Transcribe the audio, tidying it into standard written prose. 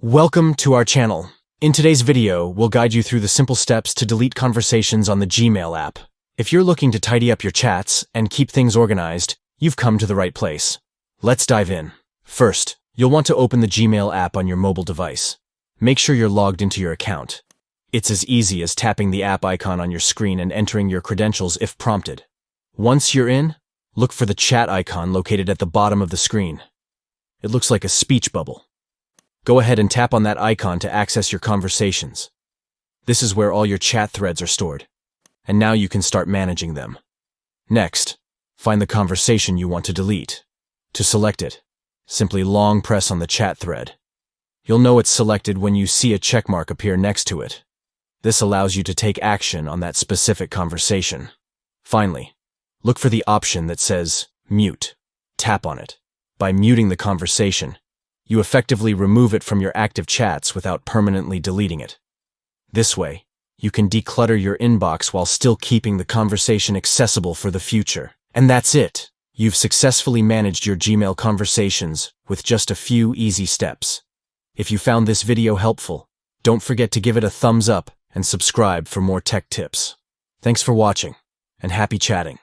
Welcome to our channel. In today's video, we'll guide you through the simple steps to delete conversations on the Gmail app. If you're looking to tidy up your chats and keep things organized, you've come to the right place. Let's dive in. First, you'll want to open the Gmail app on your mobile device. Make sure you're logged into your account. It's as easy as tapping the app icon on your screen and entering your credentials if prompted. Once you're in, look for the chat icon located at the bottom of the screen. It looks like a speech bubble. Go ahead and tap on that icon to access your conversations. This is where all your chat threads are stored. And now you can start managing them. Next, find the conversation you want to delete. To select it, simply long press on the chat thread. You'll know it's selected when you see a checkmark appear next to it. This allows you to take action on that specific conversation. Finally, look for the option that says Mute. Tap on it. By muting the conversation, you effectively remove it from your active chats without permanently deleting it. This way, you can declutter your inbox while still keeping the conversation accessible for the future. And that's it. You've successfully managed your Gmail conversations with just a few easy steps. If you found this video helpful, don't forget to give it a thumbs up and subscribe for more tech tips. Thanks for watching, and happy chatting.